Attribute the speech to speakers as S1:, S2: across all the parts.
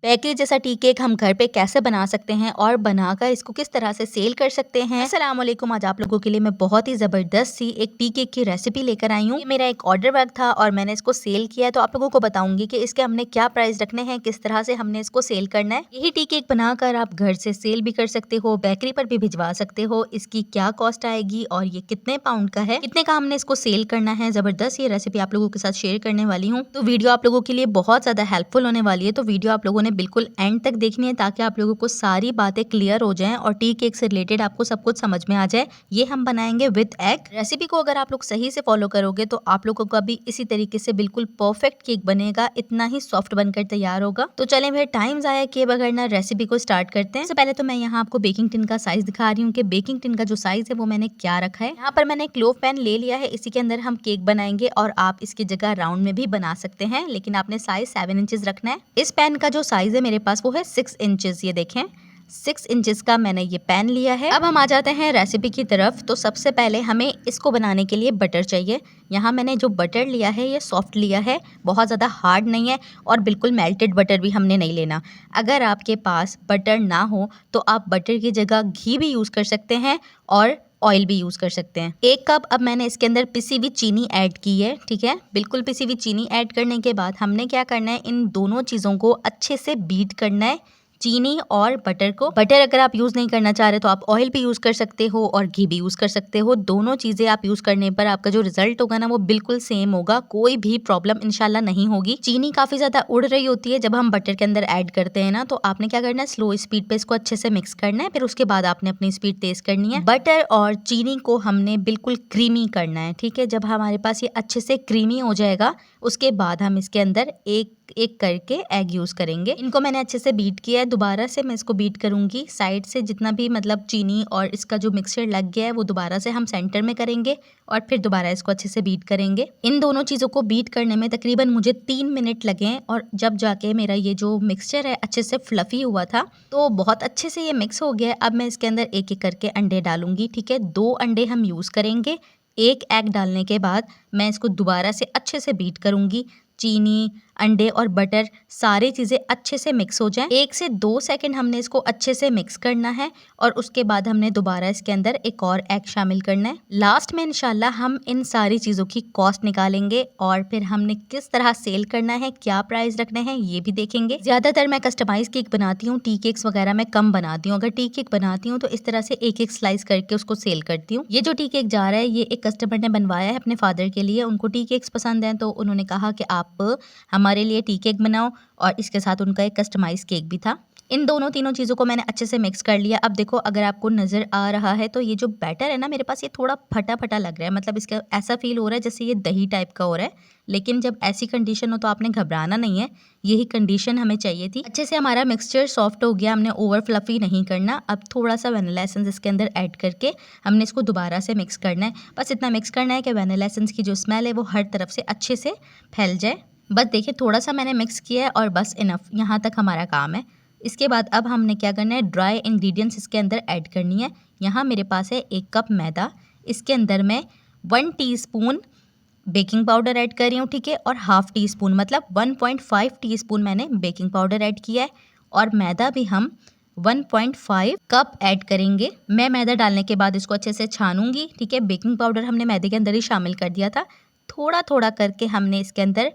S1: Bakery जैसा tea cake हम घर पे कैसे बना सकते हैं और बनाकर इसको किस तरह से सेल कर सकते हैं। अस्सलाम वालेकुम, आज आप लोगों के लिए मैं बहुत ही ज़बरदस्त सी एक टी केक की रेसिपी लेकर आई हूँ। ये मेरा एक ऑर्डर वर्क था और मैंने इसको सेल किया है, तो आप लोगों को बताऊंगी कि इसके हमने क्या प्राइस रखने हैं, किस तरह से हमने इसको सेल करना है। यही टी केक बनाकर आप घर से सेल भी कर सकते हो, बेकरी पर भी भिजवा सकते हो। इसकी क्या कॉस्ट आएगी और ये कितने पाउंड का है, कितने का हमने इसको सेल करना है, जबरदस्त ये रेसिपी आप लोगों के साथ शेयर करने वाली हूँ। तो वीडियो आप लोगों के लिए बहुत ज्यादा हेल्पफुल होने वाली है, तो वीडियो आप लोगों ने बिल्कुल एंड तक देखनी है ताकि आप लोगों को सारी बातें क्लियर हो जाएं और टी केक से रिलेटेड आपको सब कुछ समझ में आ जाए। ये हम बनाएंगे विद एग। रेसिपी को अगर आप लोग सही से फॉलो करोगे तो आप लोगों का भी इसी तरीके से बिल्कुल परफेक्ट केक बनेगा, इतना ही सॉफ्ट बनकर तैयार होगा। तो चलें फिर टाइम जाया किए बगैर ना रेसिपी को स्टार्ट करते हैं। सबसे पहले तो मैं यहाँ आपको बेकिंग टिन का साइज दिखा रही हूँ कि बेकिंग टिन का जो साइज है वो मैंने क्या रखा है। यहाँ पर मैंने एक लोफ पैन ले लिया है, इसी के अंदर हम केक बनाएंगे और आप इसकी जगह राउंड में भी बना सकते हैं, लेकिन आपने साइज 7 इंचेस रखना है। इस पैन का जो साइज है मेरे पास वो है 6 इंचेस। ये देखें 6 इंचेस का मैंने ये पैन लिया है। अब हम आ जाते हैं रेसिपी की तरफ। तो सबसे पहले हमें इसको बनाने के लिए बटर चाहिए। यहाँ मैंने जो बटर लिया है ये सॉफ्ट लिया है, बहुत ज़्यादा हार्ड नहीं है और बिल्कुल मेल्टेड बटर भी हमने नहीं लेना। अगर आपके पास बटर ना हो तो आप बटर की जगह घी भी यूज़ कर सकते हैं और ऑयल भी यूज़ कर सकते हैं। 1 कप अब मैंने इसके अंदर पिसी हुई चीनी ऐड की है, ठीक है। बिल्कुल पिसी हुई चीनी ऐड करने के बाद हमने क्या करना है, इन दोनों चीज़ों को अच्छे से बीट करना है, चीनी और बटर को। बटर अगर आप यूज़ नहीं करना चाह रहे तो आप ऑयल भी यूज़ कर सकते हो और घी भी यूज़ कर सकते हो। दोनों चीज़ें आप यूज़ करने पर आपका जो रिजल्ट होगा ना वो बिल्कुल सेम होगा, कोई भी प्रॉब्लम इंशाल्लाह नहीं होगी। चीनी काफ़ी ज़्यादा उड़ रही होती है जब हम बटर के अंदर ऐड करते हैं ना, तो आपने क्या करना है, स्लो स्पीड पे इसको अच्छे से मिक्स करना है, फिर उसके बाद आपने अपनी स्पीड तेज़ करनी है। बटर और चीनी को हमने बिल्कुल क्रीमी करना है, ठीक है। जब हमारे पास ये अच्छे से क्रीमी हो जाएगा उसके बाद हम इसके अंदर एक एक करके एग यूज़ करेंगे। इनको मैंने अच्छे से बीट किया है, दोबारा से मैं इसको बीट करूंगी साइड से, जितना भी मतलब चीनी और इसका जो मिक्सचर लग गया है वो दोबारा से हम सेंटर में करेंगे और फिर दोबारा इसको अच्छे से बीट करेंगे। इन दोनों चीज़ों को बीट करने में तकरीबन मुझे 3 मिनट लगे और जब जाके मेरा ये जो मिक्सचर है अच्छे से फ्लफी हुआ था, तो बहुत अच्छे से ये मिक्स हो गया है। अब मैं इसके अंदर एक एक करके अंडे डालूंगी, ठीक है। 2 अंडे हम यूज़ करेंगे। 1 एग डालने के बाद मैं इसको दोबारा से अच्छे से बीट करूंगी। चीनी, अंडे और बटर सारी चीज़ें अच्छे से मिक्स हो जाएं। 1 से 2 सेकंड हमने इसको अच्छे से मिक्स करना है और उसके बाद हमने दोबारा इसके अंदर एक और एग शामिल करना है। लास्ट में इंशाल्लाह हम इन सारी चीज़ों की कॉस्ट निकालेंगे और फिर हमने किस तरह सेल करना है, क्या प्राइस रखने हैं, ये भी देखेंगे। ज़्यादातर मैं कस्टमाइज केक बनाती हूँ, टी केक्स वगैरह मैं कम बनाती हूँ। अगर टी केक बनाती हूँ तो इस तरह से एक एक स्लाइस करके उसको सेल करती हूँ। ये जो टी केक जा रहा है ये एक कस्टमर ने बनवाया है अपने फादर के लिए, उनको टी केक्स पसंद हैं तो उन्होंने कहा कि आप हमारे लिए टी केक बनाओ, और इसके साथ उनका एक कस्टमाइज केक भी था। इन दोनों तीनों चीज़ों को मैंने अच्छे से मिक्स कर लिया। अब देखो अगर आपको नज़र आ रहा है तो ये जो बैटर है ना मेरे पास, ये थोड़ा फटा फटा लग रहा है, मतलब इसका ऐसा फील हो रहा है जैसे ये दही टाइप का हो रहा है। लेकिन जब ऐसी कंडीशन हो तो आपने घबराना नहीं है, यही कंडीशन हमें चाहिए थी। अच्छे से हमारा मिक्सचर सॉफ्ट हो गया, हमने ओवर फ्लफी नहीं करना। अब थोड़ा सा वैनिला एसेंस इसके अंदर ऐड करके हमने इसको दोबारा से मिक्स करना है। बस इतना मिक्स करना है कि वैनिला एसेंस की जो स्मेल है वो हर तरफ से अच्छे से फैल जाए। बस देखिए थोड़ा सा मैंने मिक्स किया है और बस इनफ, यहाँ तक हमारा काम है। इसके बाद अब हमने क्या करना है, ड्राई इंग्रेडिएंट्स इसके अंदर ऐड करनी है। यहाँ मेरे पास है 1 कप मैदा, इसके अंदर मैं 1 टीस्पून बेकिंग पाउडर ऐड कर रही हूँ, ठीक है। और हाफ टी स्पून मतलब 1.5 टीस्पून मैंने बेकिंग पाउडर ऐड किया है और मैदा भी हम 1.5 कप ऐड करेंगे। मैं मैदा डालने के बाद इसको अच्छे से छानूंगी, ठीक है। बेकिंग पाउडर हमने मैदे के अंदर ही शामिल कर दिया था। थोड़ा थोड़ा करके हमने इसके अंदर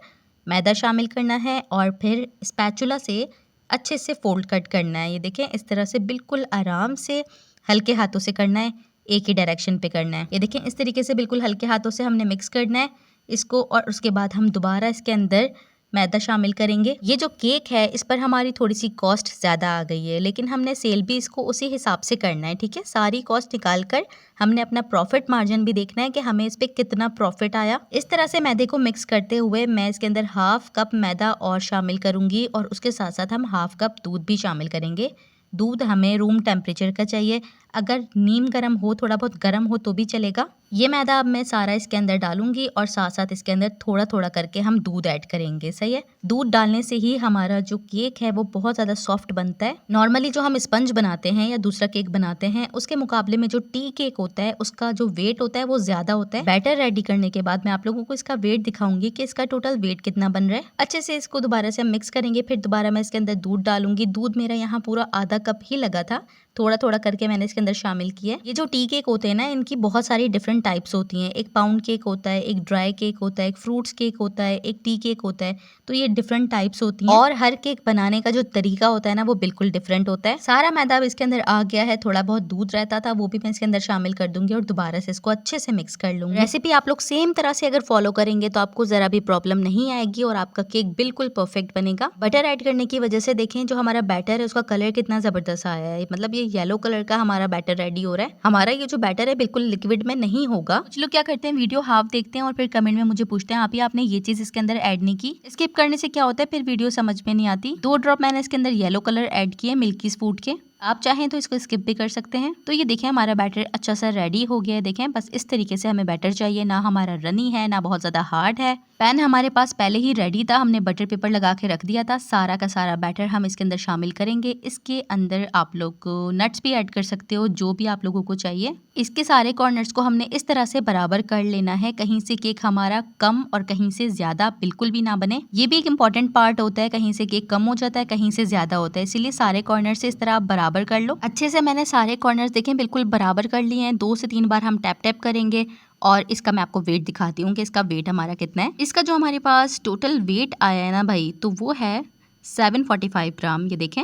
S1: मैदा शामिल करना है और फिर स्पैचुला से अच्छे से फोल्ड कट करना है। ये देखें इस तरह से बिल्कुल आराम से हल्के हाथों से करना है, एक ही डायरेक्शन पे करना है। ये देखें इस तरीके से बिल्कुल हल्के हाथों से हमने मिक्स करना है इसको, और उसके बाद हम दोबारा इसके अंदर मैदा शामिल करेंगे। ये जो केक है इस पर हमारी थोड़ी सी कॉस्ट ज़्यादा आ गई है, लेकिन हमने सेल भी इसको उसी हिसाब से करना है, ठीक है। सारी कॉस्ट निकाल कर हमने अपना प्रॉफिट मार्जिन भी देखना है कि हमें इस पर कितना प्रॉफिट आया। इस तरह से मैदे को मिक्स करते हुए मैं इसके अंदर हाफ कप मैदा और शामिल करूँगी और उसके साथ साथ हम हाफ कप दूध भी शामिल करेंगे। दूध हमें रूम टेम्परेचर का चाहिए। अगर नीम गर्म हो, थोड़ा बहुत गर्म हो तो भी चलेगा। ये मैदा अब मैं सारा इसके अंदर डालूंगी और साथ साथ इसके अंदर थोड़ा थोड़ा करके हम दूध ऐड करेंगे। सही है, दूध डालने से ही हमारा जो केक है वो बहुत ज्यादा सॉफ्ट बनता है। नॉर्मली जो हम स्पंज बनाते हैं या दूसरा केक बनाते हैं उसके मुकाबले में जो टी केक होता है उसका जो वेट होता है वो ज्यादा होता है। बैटर रेडी करने के बाद मैं आप लोगों को इसका वेट दिखाऊंगी कि इसका टोटल वेट कितना बन रहा है। अच्छे से इसको दोबारा से हम मिक्स करेंगे, फिर दोबारा मैं इसके अंदर दूध डालूंगी। दूध मेरा यहाँ पूरा आधा कप ही लगा था, थोड़ा थोड़ा करके मैंने इसके अंदर शामिल किया। ये जो टी केक होते हैं ना, इनकी बहुत सारी डिफरेंट टाइप्स होती हैं। एक पाउंड केक होता है, एक ड्राई केक होता है, एक फ्रूट्स केक होता है, एक टी केक होता है। तो ये डिफरेंट टाइप्स होती हैं और हर केक बनाने का जो तरीका होता है ना वो बिल्कुल डिफरेंट होता है। सारा मैदा अब इसके अंदर आ गया है, थोड़ा बहुत दूध रहता था वो भी मैं इसके अंदर शामिल कर दूंगी और दोबारा से इसको अच्छे से मिक्स कर लूंगी। रेसिपी आप लोग सेम तरह से अगर फॉलो करेंगे तो आपको जरा भी प्रॉब्लम नहीं आएगी और आपका केक बिल्कुल परफेक्ट बनेगा। बटर ऐड करने की वजह से देखें जो हमारा बैटर है उसका कलर कितना जबरदस्त आया है। मतलब ये येलो कलर का हमारा बैटर रेडी हो रहा है। हमारा ये जो बैटर है बिल्कुल लिक्विड में नहीं होगा। कुछ लोग क्या करते हैं, वीडियो हाफ देखते हैं और फिर कमेंट में मुझे पूछते हैं आप ही आपने ये चीज इसके अंदर ऐड नहीं की। स्किप करने से क्या होता है, फिर वीडियो समझ में नहीं आती। 2 ड्रॉप मैंने इसके अंदर येलो कलर ऐड किए मिल्की स्पूट के। आप चाहें तो इसको स्किप भी कर सकते हैं। तो ये देखें हमारा बैटर अच्छा सा रेडी हो गया है। देखें बस इस तरीके से हमें बैटर चाहिए, ना हमारा रनी है ना बहुत ज्यादा हार्ड है। पैन हमारे पास पहले ही रेडी था, हमने बटर पेपर लगा के रख दिया था। सारा का सारा बैटर हम इसके अंदर शामिल करेंगे। इसके अंदर आप लोग नट्स भी ऐड कर सकते हो, जो भी आप लोगों को चाहिए। इसके सारे कॉर्नर्स को हमने इस तरह से बराबर कर लेना है, कहीं से केक हमारा कम और कहीं से ज्यादा बिल्कुल भी ना बने। ये भी एक इम्पॉर्टेंट पार्ट होता है, कहीं से केक कम हो जाता है कहीं से ज्यादा होता है, इसीलिए सारे कॉर्नर से इस तरह आप बराबर कर लो। अच्छे से मैंने सारे कॉर्नर्स देखें बिल्कुल बराबर कर लिए हैं। 2 से 3 बार हम टैप टैप करेंगे और इसका मैं आपको वेट दिखाती हूँ कि इसका वेट हमारा कितना है। इसका जो हमारे पास टोटल वेट आया है ना भाई, तो वो है 745 ग्राम। ये देखें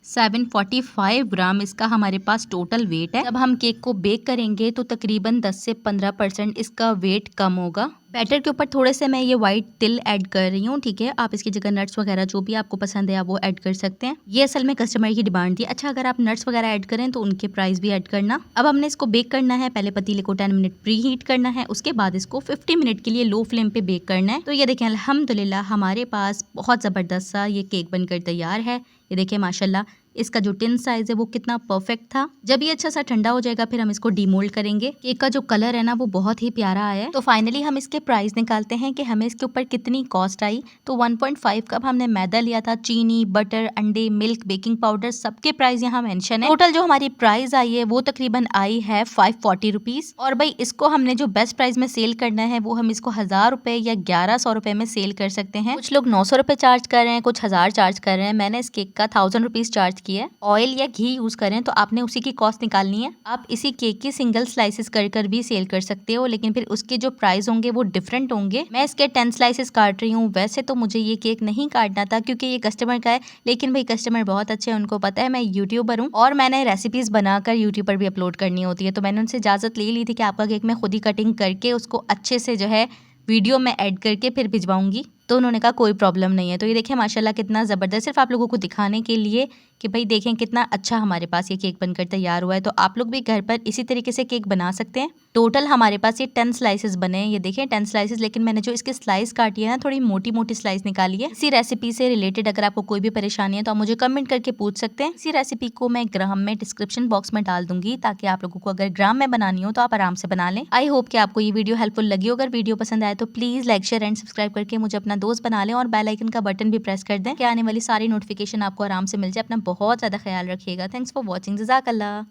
S1: 745 ग्राम इसका हमारे पास टोटल वेट है। जब हम केक को बेक करेंगे तो तकरीबन 10 से 15% इसका वेट कम होगा। बैटर के ऊपर थोड़े से मैं ये व्हाइट तिल ऐड कर रही हूँ, ठीक है। आप इसकी जगह नट्स वगैरह जो भी आपको पसंद है आप वो ऐड कर सकते हैं। ये असल में कस्टमर की डिमांड थी। अच्छा, अगर आप नट्स वगैरह ऐड करें तो उनके प्राइस भी ऐड करना। अब हमने इसको बेक करना है। पहले पतीले को 10 मिनट प्री हीट करना है, उसके बाद इसको 50 मिनट के लिए लो फ्लेम पे बेक करना है। तो ये देखें अल्हम्दुलिल्लाह हमारे पास बहुत ज़बरदस्त सा ये केक बनकर तैयार है। ये देखिए माशाल्लाह इसका जो टिन साइज है वो कितना परफेक्ट था। जब ये अच्छा सा ठंडा हो जाएगा फिर हम इसको डीमोल्ड करेंगे। केक का जो कलर है ना वो बहुत ही प्यारा आया है। तो फाइनली हम इसके प्राइस निकालते हैं कि हमें इसके ऊपर कितनी कॉस्ट आई। तो 1.5 कप हमने मैदा लिया था। चीनी, बटर, अंडे, मिल्क, बेकिंग पाउडर सबके प्राइस यहाँ मेंशन है। टोटल जो हमारी प्राइस आई है वो तकरीबन आई है 540 रुपीज। और भाई इसको हमने जो बेस्ट प्राइस में सेल करना है वो हम इसको 1000 रुपए या 1100 रुपए में सेल कर सकते हैं। कुछ लोग 900 रुपए चार्ज कर रहे हैं, कुछ 1000 चार्ज कर रहे हैं। मैंने इस केक का 1000 रुपीज चार्ज किया है। ऑयल या घी यूज करें तो आपने उसी की कॉस्ट निकालनी है। आप इसी केक की सिंगल स्लाइसेस कर भी सेल कर सकते हो, लेकिन फिर उसके जो प्राइस होंगे वो डिफरेंट होंगे। मैं इसके 10 स्लाइसेस काट रही हूँ। वैसे तो मुझे ये केक नहीं काटना था क्योंकि ये कस्टमर का है, लेकिन भाई कस्टमर बहुत अच्छे हैं, उनको पता है मैं यूट्यूबर हूँ और मैंने रेसिपीज बनाकर यूट्यूब पर भी अपलोड करनी होती है। तो मैंने उनसे इजाजत ले ली थी कि आपका केक मैं खुद ही कटिंग करके उसको अच्छे से जो है वीडियो में ऐड करके फिर भिजवाऊंगी। तो उन्होंने कहा कोई प्रॉब्लम नहीं है। तो ये देखिए माशाल्लाह कितना ज़बरदस्त, सिर्फ आप लोगों को दिखाने के लिए कि भाई देखें कितना अच्छा हमारे पास ये केक बनकर तैयार हुआ है। तो आप लोग भी घर पर इसी तरीके से केक बना सकते हैं। टोटल हमारे पास ये 10 स्लाइसेस बने हैं। ये देखें 10 स्लाइसेस, लेकिन मैंने जो इसके स्लाइस काटी है ना थोड़ी मोटी मोटी स्लाइस निकाली है। इसी रेसिपी से रिलेटेड अगर आपको कोई भी परेशानी है तो आप मुझे कमेंट करके पूछ सकते हैं। इसी रेसिपी को मैं ग्राम में डिस्क्रिप्शन बॉक्स में डाल दूंगी ताकि आप लोगों को अगर ग्राम में बनानी हो तो आप आराम से बना लें। आई होप कि आपको ये वीडियो हेल्पफुल लगी हो। अगर वीडियो पसंद आए तो please like, share and subscribe करके मुझे अपना दोस्त बना लें और बेल आइकन का बटन भी प्रेस कर दें कि आने वाली सारी नोटिफिकेशन आपको आराम से मिल जाए। अपना बहुत ज्यादा ख्याल रखिएगा। Thanks for watching. जज़ाकल्लाह।